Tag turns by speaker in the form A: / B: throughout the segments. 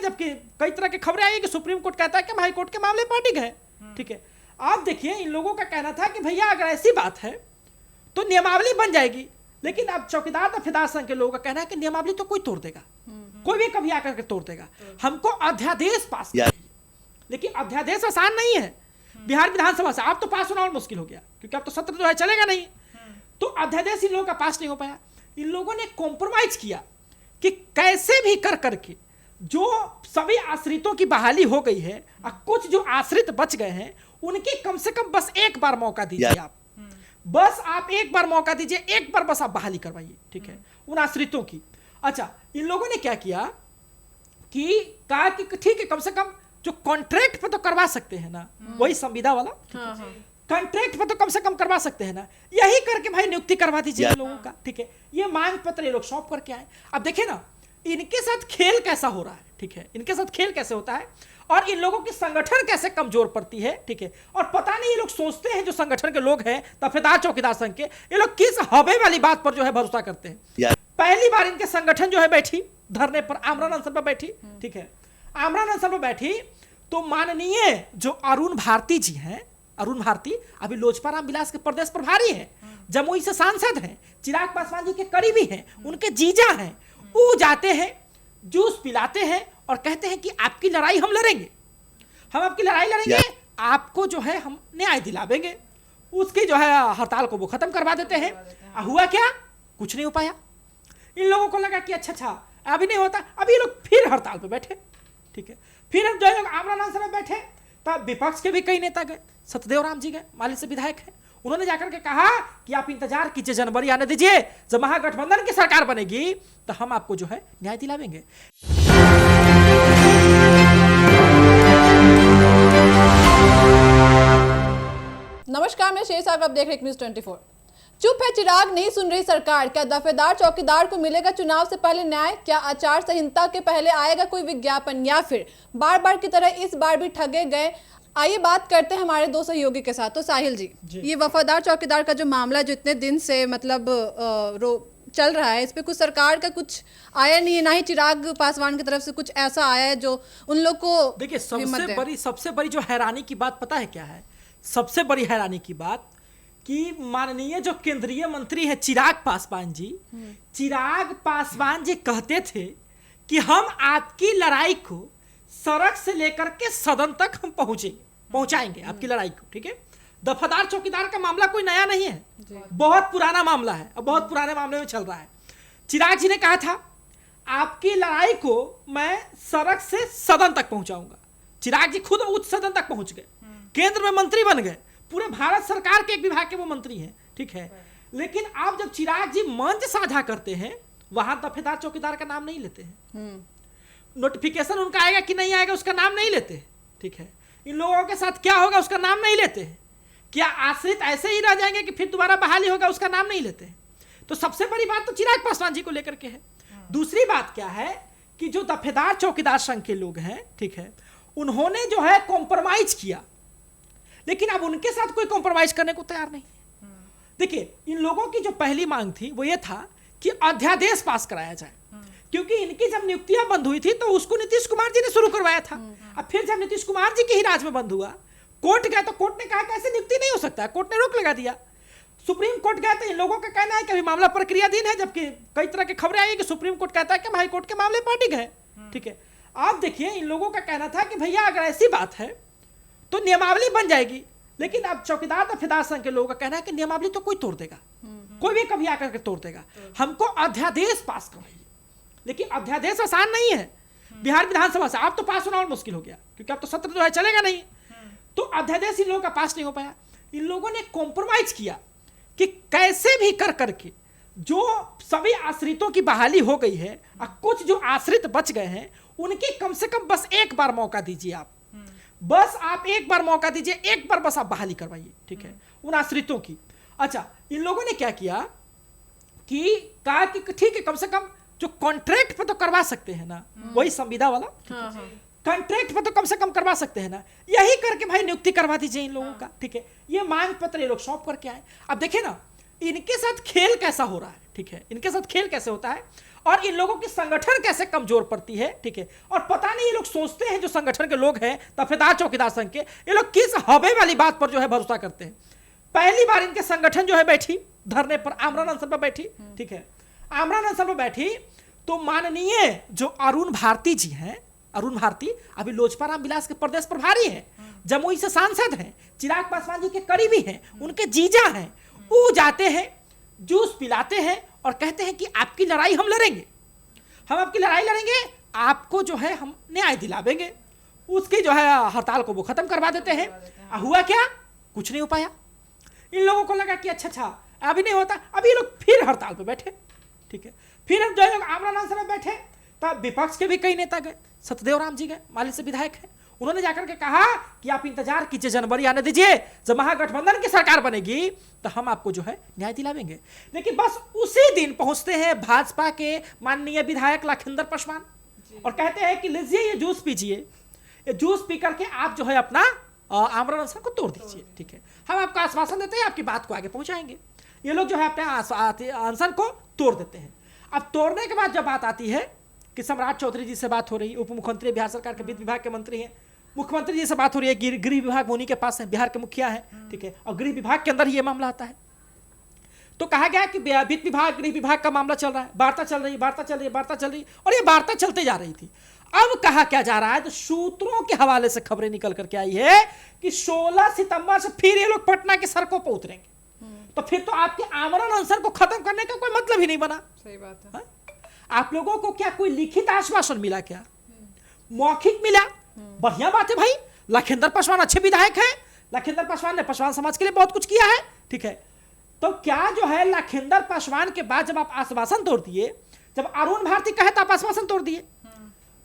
A: जबकि कई तरह की खबरें आई कि सुप्रीम कोर्ट कहता है कि हम हाई कोर्ट के मामले पार्टी गए, ठीक है। आप देखिए इन लोगों का कहना था कि भैया अगर ऐसी बात है तो नियमावली बन जाएगी, लेकिन अब चौकीदार दफेदार संघ के लोगों का कहना है कि नियमावली तो कोई तोड़ देगा, कोई भी कभी आकर के तोड़ देगा, हमको अध्यादेश पास चाहिए। लेकिन अध्यादेश आसान नहीं है। बिहार विधानसभा से आप तो पास होना और मुश्किल हो गया, क्योंकि अब तो सत्र जो है चलेगा नहीं, तो अध्यादेश इन लोगों का पास नहीं हो पाया। इन लोगों ने कॉम्प्रोमाइज किया कि कैसे भी कर करके जो सभी आश्रितों की बहाली हो गई है और कुछ जो आश्रित बच गए हैं उनकी कम से कम बस एक बार मौका दीजिए आप, बस आप एक बार मौका दीजिए, एक बार बस आप बहाली करवाइए, ठीक है, उन आश्रितों की। अच्छा, इन लोगों ने क्या किया कि कहा कि ठीक है, कम से कम जो कॉन्ट्रैक्ट पे तो करवा सकते हैं ना, वही संविदा वाला कॉन्ट्रैक्ट पे तो कम से कम करवा सकते हैं ना, यही करके भाई नियुक्ति करवा दीजिए इन लोगों का, ठीक है। ये मांग पत्र ये लोग सौंप करके आए। अब देखिए ना इनके साथ खेल कैसा हो रहा है, ठीक है, इनके साथ खेल कैसे होता है और इन लोगों की संगठन कैसे कमजोर पड़ती है, ठीक है। और पता नहीं ये लोग सोचते हैं जो संगठन के लोग हैं दफेदार चौकीदार संघ के, ये लोग किस हवे वाली बात पर जो है भरोसा करते हैं। पहली बार इनके संगठन जो है बैठी धरने पर, आमरण अनशन पर बैठी, ठीक है, आमरण अनशन पर बैठी तो माननीय जो अरुण भारती जी हैं, अरुण भारती अभी लोजपा राम विलास के प्रदेश प्रभारी हैं, जमुई से सांसद हैं, चिराग पासवान जी के करीबी हैं, उनके जीजा हैं, वो जाते हैं जूस पिलाते हैं और कहते हैं कि आपकी लड़ाई हम लड़ेंगे, हम आपकी लड़ाई लड़ेंगे, आपको जो है हम न्याय दिलावेंगे। उसकी जो है हड़ताल को वो खत्म करवा देते हैं। हुआ क्या? कुछ नहीं हो पाया। इन लोगों को लगा कि अच्छा अभी नहीं होता, अभी ये लोग फिर हड़ताल पे बैठे, ठीक है। फिर जो लोग आमरण अनशन में बैठे तब विपक्ष के भी कई नेता गए, सत्यदेव राम जी गए, माले से विधायक हैं, उन्होंने जाकर के कहा कि आप इंतजार कीजिए, जनवरी आने दीजिए, जब महागठबंधन की सरकार बनेगी तो हम आपको जो है न्याय दिलावेंगे।
B: नमस्कार, मैं शेर साहब, आप देख रहे हैं न्यूज़ 24। चुप है चिराग, नहीं सुन रही सरकार, क्या दफेदार चौकीदार को मिलेगा चुनाव से पहले न्याय? क्या आचार संहिता के पहले आएगा कोई विज्ञापन, या फिर बार बार की तरह इस बार भी ठगे गए? आइए बात करते हैं हमारे दो सहयोगी के साथ। तो साहिल जी, ये वफादार चौकीदार का जो मामला जो इतने दिन से मतलब चल रहा है, इस पे कुछ सरकार का कुछ आया नहीं है, ना ही चिराग पासवान की तरफ से कुछ ऐसा आया है जो उन लोग को।
A: देखिए सबसे बड़ी जो हैरानी की बात पता है क्या है? सबसे बड़ी हैरानी की बात कि माननीय जो केंद्रीय मंत्री है चिराग पासवान जी, चिराग पासवान जी कहते थे कि हम आपकी लड़ाई को सड़क से लेकर के सदन तक हम पहुंचाएंगे आपकी लड़ाई को, ठीक है। दफादार चौकीदार का मामला कोई नया नहीं है, बहुत पुराना मामला है और बहुत पुराने मामले में चल रहा है। चिराग जी ने कहा था आपकी लड़ाई को मैं सड़क से सदन तक पहुंचाऊंगा। चिराग जी खुद उच्च सदन तक पहुंच गए, केंद्र में मंत्री बन गए, पूरे भारत सरकार के एक विभाग के वो मंत्री हैं, ठीक है। लेकिन आप जब चिराग जी मंच साझा करते हैं वहां दफेदार चौकीदार का नाम नहीं लेते हैं, नोटिफिकेशन उनका आएगा कि नहीं आएगा उसका नाम नहीं लेते, ठीक है। इन लोगों के साथ क्या होगा उसका नाम नहीं लेते हैं, क्या आश्रित ऐसे ही रह जाएंगे कि फिर दोबारा बहाली होगा उसका नाम नहीं लेते हैं। तो सबसे बड़ी बात तो चिराग पासवान जी को लेकर के है। दूसरी बात क्या है कि जो दफेदार चौकीदार संघ के लोग हैं, ठीक है, उन्होंने जो है कॉम्प्रोमाइज किया, लेकिन अब उनके साथ कोई कॉम्प्रोमाइज करने को तैयार नहीं। देखिए इन लोगों की जो पहली मांग थी वो ये था कि अध्यादेश पास कराया जाए, क्योंकि इनकी जब नियुक्तियां बंद हुई थी तो उसको नीतीश कुमार जी ने शुरू करवाया था। अब फिर जब नीतीश कुमार जी के ही राज में बंद हुआ, कोर्ट गया तो कोर्ट ने कहा कि ऐसे नियुक्ति नहीं हो सकता है, कोर्ट ने रोक लगा दिया। सुप्रीम कोर्ट गया तो इन लोगों का कहना है कि अभी मामला प्रक्रियाधीन है, जबकि कई तरह की खबरें आई कि सुप्रीम कोर्ट कहता है कि हम हाई कोर्ट के मामले पार्टी गए, ठीक है। आप देखिए इन लोगों का कहना था कि भैया अगर ऐसी बात है तो नियमावली बन जाएगी, लेकिन अब चौकीदार दफेदार संघ के लोगों का कहना है कि नियमावली तो कोई तोड़ देगा, कोई भी कभी आकर के तोड़ देगा, हमको अध्यादेश पास करवाइए। लेकिन अध्यादेश आसान नहीं है। बिहार विधानसभा से आप तो पास होना और मुश्किल हो गया, क्योंकि अब तो सत्र जो है चलेगा नहीं, तो अध्यादेश इन लोगों का पास नहीं हो पाया। इन लोगों ने कॉम्प्रोमाइज किया कि कैसे भी कर करके जो सभी आश्रितों की बहाली हो गई है और कुछ जो आश्रित बच गए हैं उनकी कम से कम बस एक बार मौका दीजिए आप, बस आप एक बार मौका दीजिए, एक बार बस आप बहाली करवाइए, ठीक है, उन आश्रितों की। अच्छा, इन लोगों ने क्या किया कि कहा कि ठीक है, कम से कम जो कॉन्ट्रैक्ट पे तो करवा सकते हैं ना, वही संविदा वाला कॉन्ट्रैक्ट पे तो कम से कम करवा सकते हैं ना, यही करके भाई नियुक्ति करवा दीजिए इन लोगों का, ठीक है। ये मांग पत्र ये लोग सौंप करके आए। अब देखिए ना इनके साथ खेल कैसा हो रहा है, ठीक है, इनके साथ खेल कैसे होता है और इन लोगों की संगठन कैसे कमजोर पड़ती है, ठीक है। और पता नहीं ये लोग सोचते हैं, जो संगठन के लोग हैं दफेदार चौकीदार संघ के, ये लोग किस हवे वाली बात पर जो है भरोसा करते हैं। पहली बार इनके संगठन जो है बैठी धरने पर, आमरण अनशन पर बैठी, ठीक है। आमरण अनशन पर बैठी तो माननीय जो अरुण भारती जी हैं, अरुण भारती अभी लोजपा राम विलास के प्रदेश प्रभारी हैं, जमुई से सांसद हैं, चिराग पासवान जी के करीबी हैं, उनके जीजा हैं। वो जाते हैं, जूस पिलाते हैं और कहते हैं कि आपकी लड़ाई हम लड़ेंगे, हम आपकी लड़ाई लड़ेंगे, आपको जो है हम न्याय दिलावेंगे। उसकी जो है हड़ताल को वो खत्म करवा देते हैं। हुआ क्या? कुछ नहीं हो पाया। इन लोगों को लगा कि अच्छा अभी नहीं होता, अभी ये लोग फिर हड़ताल पे बैठे, ठीक है। फिर जो लोग आमरण अनशन में बैठे तब विपक्ष के भी कई नेता गए, सत्यदेव राम जी गए, माली से विधायक हैं, उन्होंने जाकर के कहा कि आप इंतजार कीजिए, जनवरी आने दीजिए, जब महागठबंधन की सरकार बनेगी तो हम आपको जो है न्याय दिलावेंगे। लेकिन बस उसी दिन पहुंचते हैं भाजपा के माननीय विधायक लखिंदर पासवान और कहते हैं कि लीजिए ये जूस पीजिए, ये जूस पी करके आप जो है अपना आमरण अनशन को तोड़ दीजिए, ठीक है। हम आपको आश्वासन देते हैं, आपकी बात को आगे पहुंचाएंगे। ये लोग जो है अपने अनशन को तोड़ देते हैं। अब तोड़ने के बाद जब बात आती है कि सम्राट चौधरी जी से बात हो रही है, उप मुख्यमंत्री बिहार सरकार के वित्त विभाग के मंत्री हैं, मुख्यमंत्री जी से बात हो रही है, गृह विभाग उन्हीं के पास है, बिहार के मुखिया है, ठीक है। और गृह विभाग के अंदर ही ये मामला आता है। तो कहा गया कि वित्त विभाग गृह विभाग का मामला चल रहा है, वार्ता चल रही, और ये वार्ता चलते जा रही थी। अब कहा क्या जा रहा है, तो सूत्रों के हवाले से खबरें निकल करके आई है कि 16 सितंबर से फिर ये लोग पटना की सड़कों पर उतरेंगे। तो फिर तो आपके आमरण अनशन को खत्म करने का कोई मतलब ही नहीं बना।
B: सही बात है।
A: आप लोगों को क्या कोई लिखित आश्वासन मिला? क्या मौखिक मिला? बढ़िया बात है भाई, लखिंदर पासवान अच्छे विधायक हैं, लखिंदर पासवान ने पासवान समाज के लिए बहुत कुछ किया है, ठीक है। तो क्या जो है लखिंदर पासवान के बाद जब आप आश्वासन तोड़ दिए, जब अरुण भारती कहे तो आप आश्वासन तोड़ दिए,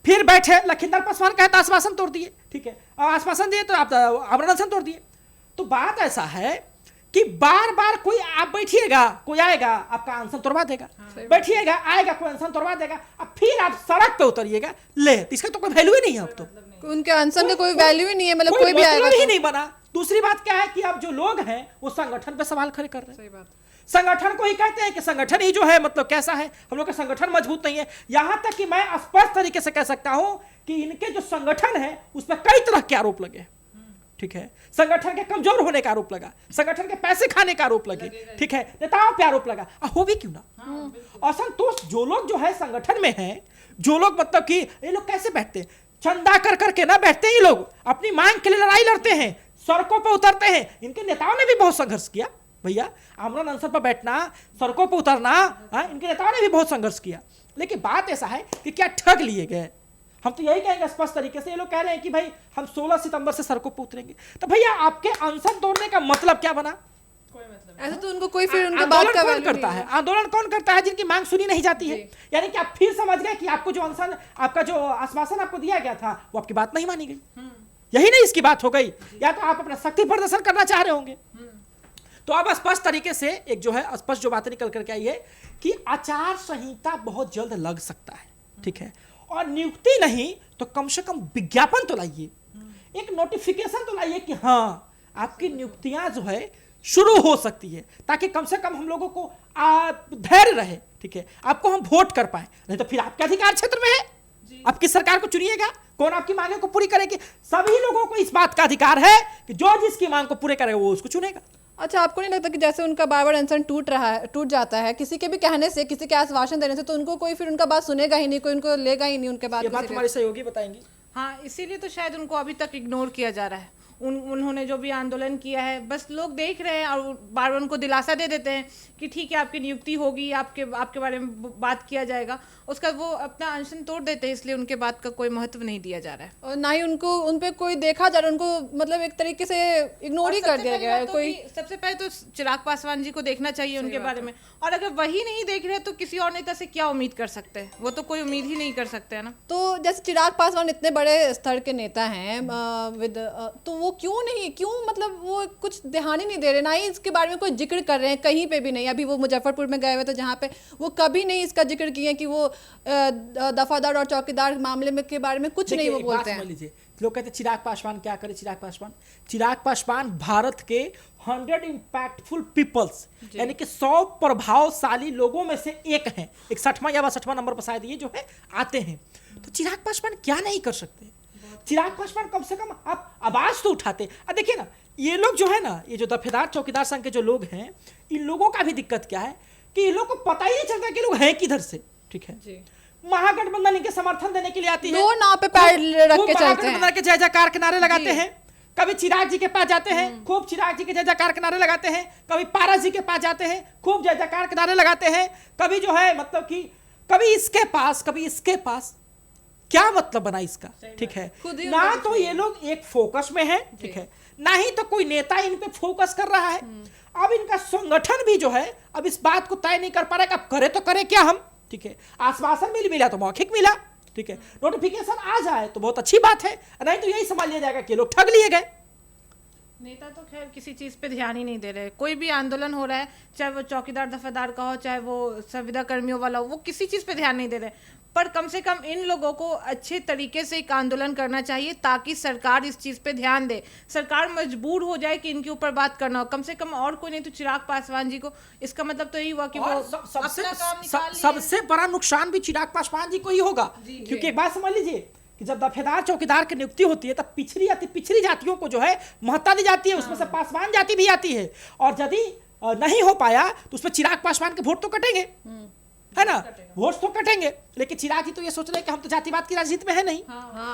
A: फिर बैठे लखिंदर पासवान कहे तो आश्वासन तोड़ दिए, ठीक है। आश्वासन दिए तो आप आमरण अनशन तोड़ दिए। तो बात ऐसा है कि बार बार कोई आप बैठिएगा, कोई आएगा आपका अनशन तोड़वा देगा, बैठिएगा आएगा कोई अनशन तोड़वा देगा, अब फिर आप सड़क पे उतरिएगा, ले इसका तो कोई वैल्यू ही नहीं है। अब तो
B: उनके अनशन का कोई वैल्यू ही नहीं है, मतलब कोई भी आएगा
A: ही नहीं बना। दूसरी बात क्या है कि अब जो लोग हैं वो संगठन पे सवाल खड़े कर रहे हैं।
B: सही बात।
A: संगठन को ही कहते हैं कि संगठन ही जो है मतलब कैसा है, हम लोग का संगठन मजबूत नहीं है। यहां तक कि मैं स्पष्ट तरीके से कह सकता हूं कि इनके जो संगठन है उस पर कई तरह के आरोप लगे, ठीक है। संगठन के कमजोर होने का आरोप लगा, संगठन के पैसे खाने का आरोप लगे, ठीक है, नेताओं पे आरोप लगा। हो भी क्यों ना असंतोष जो लोग जो है संगठन में हैं, जो लोग मतलब कि ये लोग कैसे बैठते हैं, चंदा कर करके ना बैठते हैं, ये लोग अपनी मांग के लिए लड़ाई लड़ते हैं, सड़कों पर उतरते हैं। इनके नेताओं ने भी बहुत संघर्ष किया भैया, आमरण अनशन पर बैठना, सड़कों पर उतरना, इनके नेताओं ने भी बहुत संघर्ष किया। लेकिन बात ऐसा है कि क्या ठग लिए गए? हम तो यही कहेंगे स्पष्ट तरीके से, ये लोग कह रहे हैं कि भाई हम 16 सितंबर से सड़कों पर उतरेंगे। तो भैया आपके अनशन तोड़ने का मतलब क्या बना?
B: कोई मतलब ऐसा तो उनको कोई फिर उनके बात का
A: कौन करता है? आंदोलन कौन करता है जिनकी मांग सुनी नहीं जाती है? यानी कि आप फिर समझ गए कि आपको जो अनशन, आपका जो आश्वासन आपको दिया गया था वो आपकी बात नहीं मानी गई, यही नहीं इसकी बात हो गई, या तो आप अपना शक्ति प्रदर्शन करना चाह रहे होंगे। तो अब स्पष्ट तरीके से एक जो है स्पष्ट जो बातें निकल करके आई है कि आचार संहिता बहुत जल्द लग सकता है, ठीक है। और नियुक्ति नहीं तो कम से कम विज्ञापन तो लाइए, एक नोटिफिकेशन तो लाइए कि हाँ आपकी नियुक्तियां जो है शुरू हो सकती है, ताकि कम से कम हम लोगों को धैर्य रहे, ठीक है, आपको हम वोट कर पाए। नहीं तो फिर आपके अधिकार क्षेत्र में है, आप किस सरकार को चुनिएगा, कौन आपकी मांगों को पूरी करेगी? सभी लोगों को इस बात का अधिकार है कि जो जिसकी मांग को पूरे करेगा वो उसको चुनेगा।
B: अच्छा, आपको नहीं लगता कि जैसे उनका बार बार अनशन टूट जाता है, किसी के भी कहने से, किसी के आश्वासन देने से, तो उनको कोई फिर उनका बात सुनेगा ही नहीं, कोई उनको लेगा ही नहीं उनके बात?
A: ये बात हमारे सहयोगी बताएंगी।
C: हाँ, इसीलिए तो शायद उनको अभी तक इग्नोर किया जा रहा है। उन्होंने जो भी आंदोलन किया है बस लोग देख रहे हैं और बार बार उनको दिलासा दे देते हैं कि ठीक है आपकी नियुक्ति होगी, आपके बारे में बात किया जाएगा, उसका वो अपना अनशन तोड़ देते हैं। इसलिए उनके बात का कोई महत्व नहीं दिया जा रहा है
B: और ना ही उनको उन पे कोई देखा जा रहा है, उनको मतलब एक तरीके से इग्नोर ही कर दिया गया है। कोई
C: सबसे पहले तो चिराग पासवान जी को देखना चाहिए उनके बारे में, और अगर वही नहीं देख रहे तो किसी और नेता से क्या उम्मीद कर सकते हैं? वो तो कोई उम्मीद ही नहीं कर सकते है ना।
B: तो जैसे चिराग पासवान इतने बड़े स्तर के नेता हैं तो वो क्यों मतलब वो कुछ ध्यान ही नहीं दे रहे, ना ही इसके बारे में कोई जिक्र कर रहे हैं कहीं पे भी नहीं। अभी वो मुजफ्फरपुर में गए हुए थे जहाँ पे वो कभी नहीं इसका जिक्र किए कि वो दफादार और चौकीदार मामले में के बारे में कुछ नहीं वो बोलते हैं।
A: लोग कहते हैं चिराग पासवान क्या करे, चिराग पासवान भारत के 100 इम्पैक्टफुल पीपल्स यानी कि 100 प्रभावशाली लोगों में से एक हैं। 61वां या 62वां नंबर पर शायद ये जो है आते हैं। तो चिराग पासवान क्या नहीं कर सकते? चिराग पासवान कम से कम आप आवाज तो उठाते। देखिए ना, ये लोग जो है ना, ये जो दफेदार चौकीदार संघ के जो लोग हैं, इन लोगों का भी दिक्कत क्या है कि इन लोगों को पता ही नहीं चलता कि लोग हैं किधर से। ठीक है जी। महागठबंधन इनके समर्थन देने के लिए आती है,
B: दो नाव पे पैर रख के चलते हैं,
A: के जय जयकार के नारे लगाते हैं। कभी चिराग जी के पास जाते हैं, खूब चिराग जी के जय जयकार के नारे लगाते हैं। कभी पारस जी के पास जाते हैं, खूब जय जयकार के नारे लगाते हैं। कभी जो है मतलब कि कभी इसके पास कभी इसके पास। क्या मतलब बना इसका? ठीक है ना, तो ये लोग एक फोकस में है। ठीक है ना, ही तो कोई नेता इन पे फोकस कर रहा है। अब इनका संगठन भी जो है अब इस बात को तय नहीं कर पा रहा है कि अब करे तो करे क्या हम। ठीक है, आश्वासन मिला तो मौखिक मिला। ठीक है, नोटिफिकेशन आ जाए तो बहुत अच्छी बात है, नहीं तो यही समझ लिया जाएगा कि लोग ठग लिए गए।
C: नेता तो खैर किसी चीज पे ध्यान ही नहीं दे रहे। कोई भी आंदोलन हो रहा है, चाहे वो चौकीदार दफादार का हो, चाहे वो संविदा कर्मियों वाला हो, वो किसी चीज पे ध्यान नहीं दे रहे। पर कम से कम इन लोगों को अच्छे तरीके से एक आंदोलन करना चाहिए ताकि सरकार इस चीज पे ध्यान दे। सरकार मजबूर हो जाए कि इनके ऊपर बात करना हो, कम से कम और कोई नहीं तो चिराग पासवान जी को। इसका मतलब तो यही हुआ कि वो अपना काम निकाल लिए।
A: सबसे बड़ा नुकसान भी चिराग पासवान जी को ही होगा, क्योंकि एक बात समझ लीजिए कि जब दफेदार चौकीदार की नियुक्ति होती है तब पिछड़ी जातियों को जो है महत्ता दी जाती है, उसमें से पासवान जाति भी आती है। और यदि नहीं हो पाया तो उसमें चिराग पासवान के वोट तो कटेंगे, है ना, वोट तो कटेंगे। लेकिन चिराग जी तो ये सोच रहे हैं कि हम तो जातिवाद की राजनीति में है नहीं।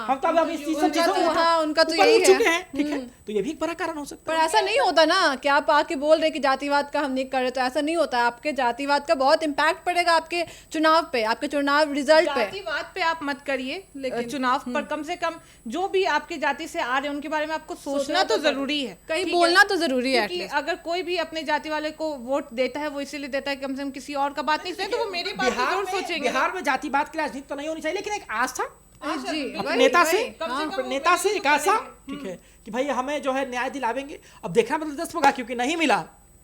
A: हम तो अब इस चीज से
B: उनका तो यही
A: चुके हैं। ठीक है, तो ये भी एक बड़ा कारण हो सकता
B: है। पर ऐसा नहीं होता ना कि आप आके बोल रहे कि जातिवाद का हम नहीं कर रहे, तो ऐसा नहीं होता। आपके जातिवाद का बहुत इम्पैक्ट पड़ेगा आपके चुनाव पे, आपके चुनाव रिजल्ट पे।
C: जातिवाद पे आप मत करिए चुनाव पर, कम से कम जो भी आपके जाति से आ रहे हैं उनके बारे में आपको सोचना तो जरूरी है,
B: कहीं बोलना तो जरूरी है।
C: अगर कोई भी अपने जाति वाले को वोट देता है, वो इसीलिए देता है कम से कम किसी और का बात नहीं सुने, तो वो मेरी बात जरूर सोचेंगे।
A: बिहार में जातिवाद की राजनीति तो नहीं होनी चाहिए, लेकिन एक आस्था नेता से एक आशा, ठीक है, कि भाई हमें जो है न्याय दिलावेंगे। अब देखना मतलब दिलचस्प होगा, क्योंकि नहीं मिला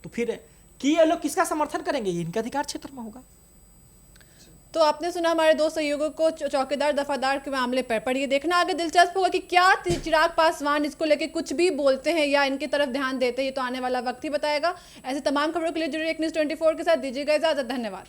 A: तो फिर कि ये लोग किसका समर्थन करेंगे, ये इनके अधिकार क्षेत्र में होगा।
B: तो आपने सुना हमारे दो सहयोगों को चौकीदार दफादार के मामले पर ये देखना आगे दिलचस्प होगा कि क्या चिराग पासवान इसको लेके कुछ भी बोलते हैं या इनकी तरफ ध्यान देते हैं, ये तो आने वाला वक्त ही बताएगा। ऐसे तमाम खबरों के लिए जुड़े न्यूज़ 24 के साथ दीजिएगा इजाजत। धन्यवाद।